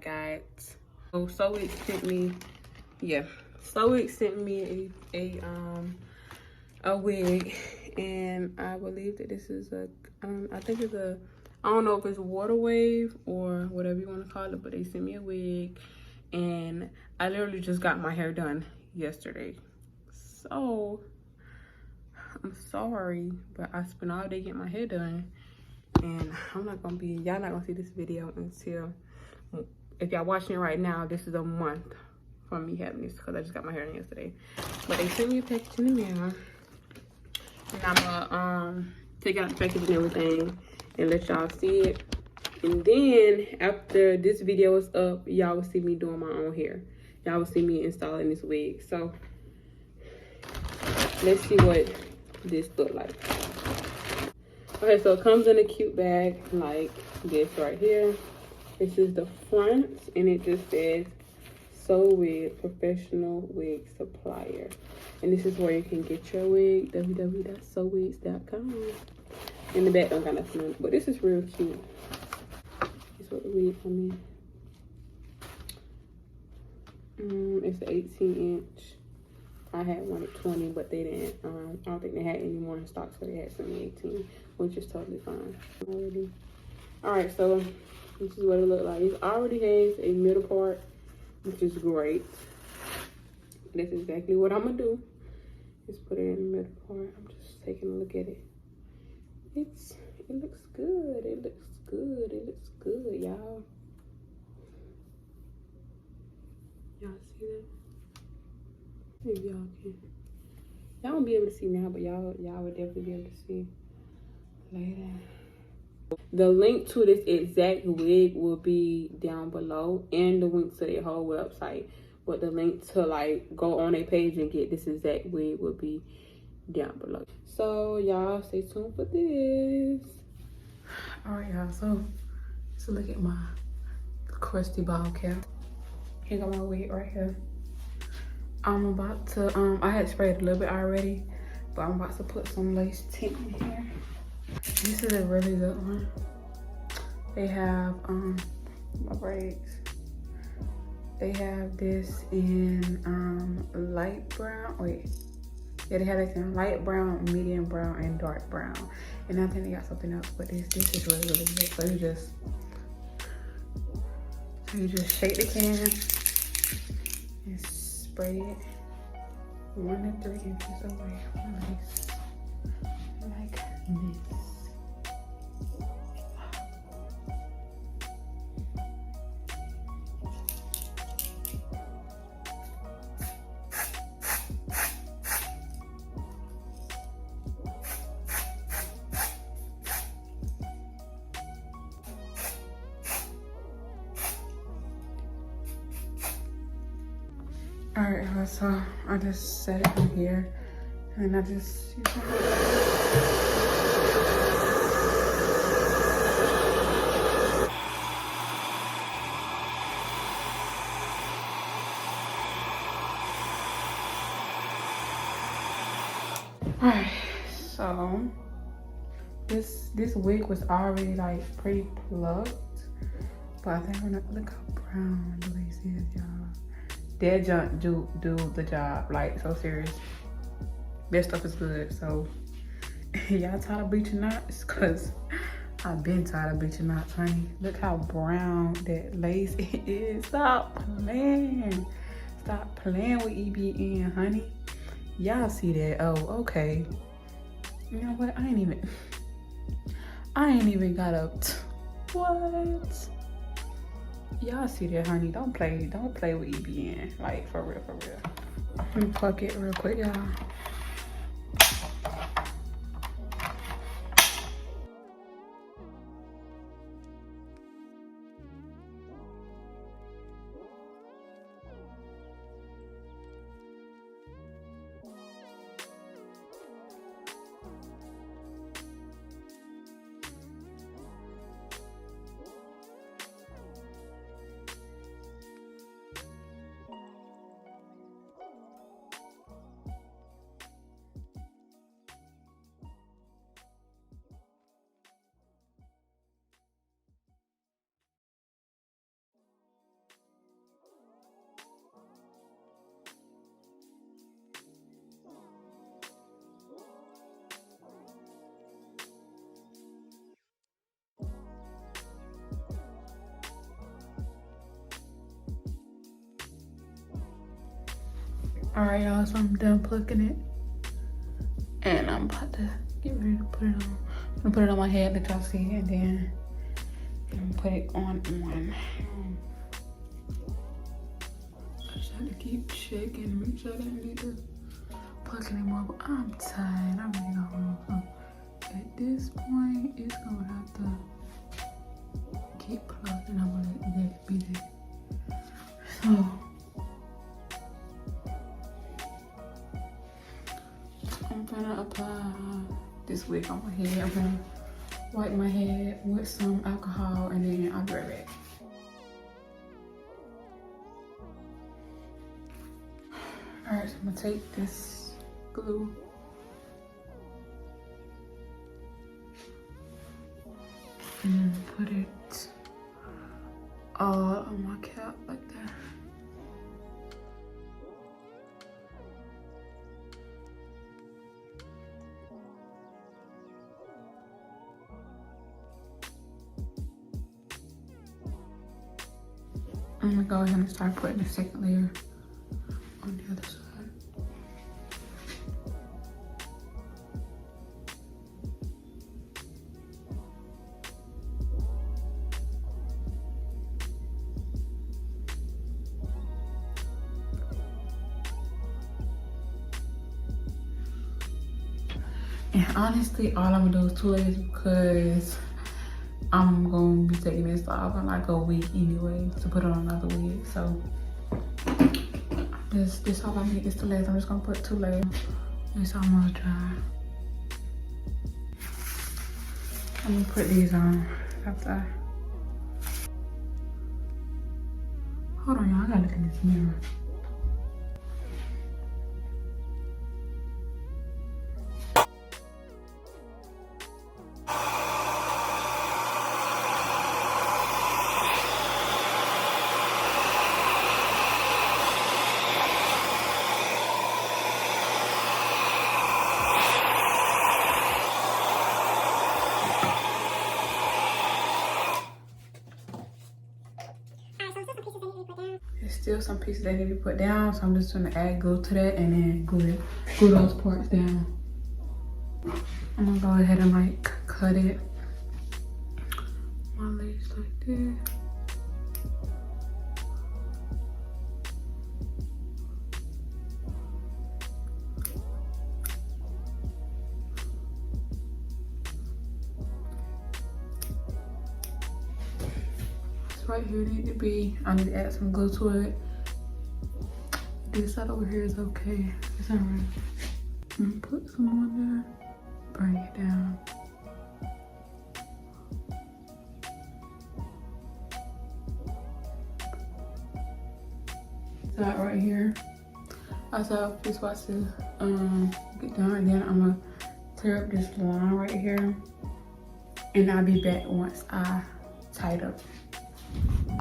got. So SOWIGS sent me, yeah. SOWIGS sent me a wig, and I believe that this is a I think it's a, I don't know if it's water wave or whatever you want to call it, but they sent me a wig, and I literally just got my hair done yesterday. So I'm sorry, but I spent all day getting my hair done, and I'm not gonna be, y'all not gonna see this video until, if y'all watching it right now, this is a month from me having this, because I just got my hair done yesterday. But they sent me a package in the mail, and I'm gonna take out the package and everything and let y'all see it. And then after this video is up, y'all will see me doing my own hair. Y'all will see me installing this wig. So let's see what this look like. Okay, so it comes in a cute bag like this right here. This is the front, and it just says SOWIGS Professional Wig Supplier. And this is where you can get your wig, www.sowigs.com. In the back don't got nothing on it, but this is real cute. This is what the wig come in. It's an 18-inch. I had one at 20, but they didn't. I don't think they had any more in stock, so they had some 18, which is totally fine already. All right, so this is what it looked like. It already has a middle part, which is great. That's exactly what I'm gonna do. Just put it in the middle part. I'm just taking a look at it. It looks good. It looks good. It looks good, y'all. Y'all see that? Maybe y'all can. Y'all won't be able to see now, but y'all would definitely be able to see later. The link to this exact wig will be down below, and the link to their whole website. But the link to like go on their page and get this exact wig will be down below. So y'all stay tuned for this. All right, y'all. So look at my crusty ball cap. Here got my wig right here. I'm about to I had sprayed a little bit already, but I'm about to put some lace tint in here. This is a really good one. They have my braids. They have this in light brown. Wait, yeah, they have it in light brown, medium brown, and dark brown. And I think they got something else, but this is really good. So you just shake the can and spray it 1 to 3 inches away from the lace, like this. All right, so I just set it in here, and I just all right, so this wig was already like pretty plucked, but I think we're not, look how brown the lace is, y'all. That junk do the job, like, so serious. That stuff is good. So y'all tired of bleaching knots? Cause I've been tired of bleaching knots, honey. Look how brown that lace is. Stop playing. Stop playing with EBN, honey. Y'all see that? Oh, okay. You know what? I ain't even got up. What? Y'all see that, honey? Don't play with EBN. Like, for real, for real. I'm gonna pluck it real quick, y'all. All right, y'all, so I'm done plucking it. And I'm about to get ready to put it on. I'm gonna put it on my head, let y'all see it, and then I'm gonna put it on. I just have to keep checking, make sure I don't need to pluck anymore, but I'm tired. I really don't know. At this point, it's gonna have to keep plucking. I'm gonna let that be there. So, I'm gonna apply this wig on my head. I'm gonna wipe my head with some alcohol and then I'll be right back. Alright, so I'm gonna take this glue and put it all on my cap like that. I'm gonna go ahead and start putting the second layer on the other side. And honestly, all I'm gonna do is 2 layers because I'm gonna be taking this off in like a week anyway to put on another wig. So this all I need is 2 layers. I'm just gonna put 2 layers. It's almost dry. I'm gonna put these on after. Hold on, y'all. I gotta look in this mirror. There's still some pieces that need to be put down, so I'm just gonna add glue to that and then glue those parts down. I'm gonna go ahead and like cut it. My legs like this. Right here need to be, I need to add some glue to it. This side over here is okay. It's all right. I'm gonna put some on there, bring it down. Side right here. I saw this spot to get done, and then I'm gonna tear up this line right here, and I'll be back once I tie it up.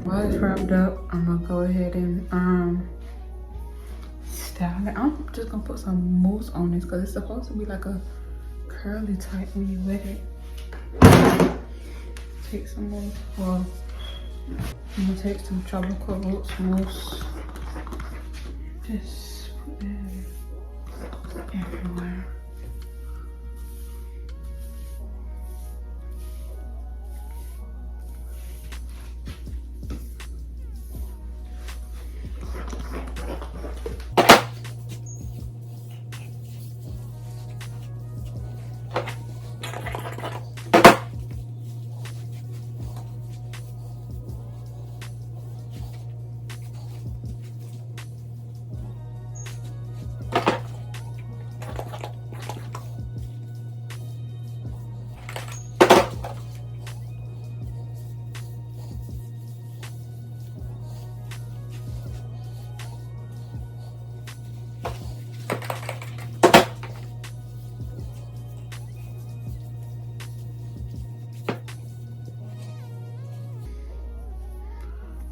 While it's wrapped up, I'm gonna go ahead and style it. I'm just gonna put some mousse on this because it's supposed to be like a curly type when you wet it. Take some mousse. Well, I'm gonna take some tropical roots mousse. Just put that everywhere.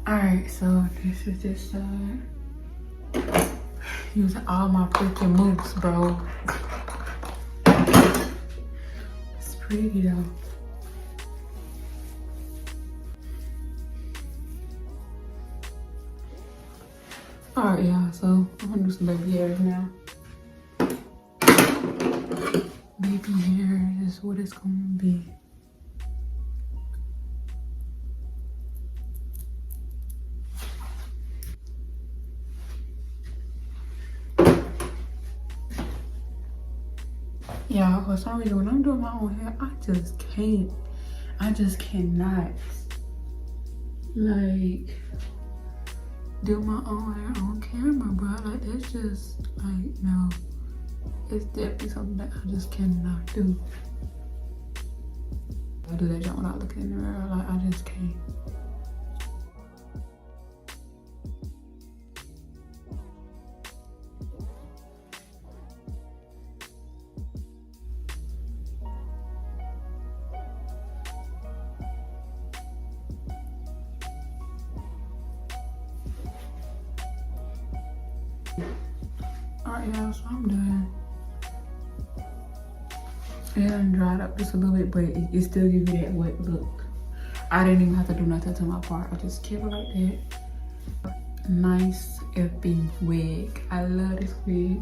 Alright, so this is this side. Using all my freaking moves, bro. It's pretty though. Alright, y'all, so I'm gonna do some baby hairs now. Baby hair is what it's gonna be. Yeah, for some reason when I'm doing my own hair, I just can't. I just cannot like do my own hair on camera, bro. Like that's just like no. It's definitely something that I just cannot do. I do that jump without looking in the mirror. Like I just can't. Alright, y'all, so I'm done. It done dried up just a little bit, but it still gives you that wet look. I didn't even have to do nothing to my part. I just kept it like that. Nice effing wig. I love this wig.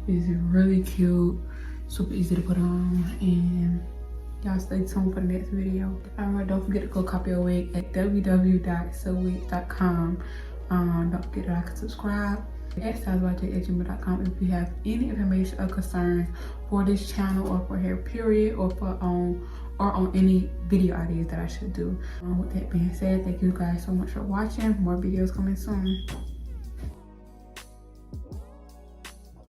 It's really cute, super easy to put on, and y'all stay tuned for the next video. Alright, don't forget to go copy your wig at www.SOWIGS.com. Don't forget to like and subscribe at ft.SOWIGS.com if you have any information or concerns for this channel or for hair period or for on any video ideas that I should do. With that being said, thank you guys so much for watching. More videos coming soon.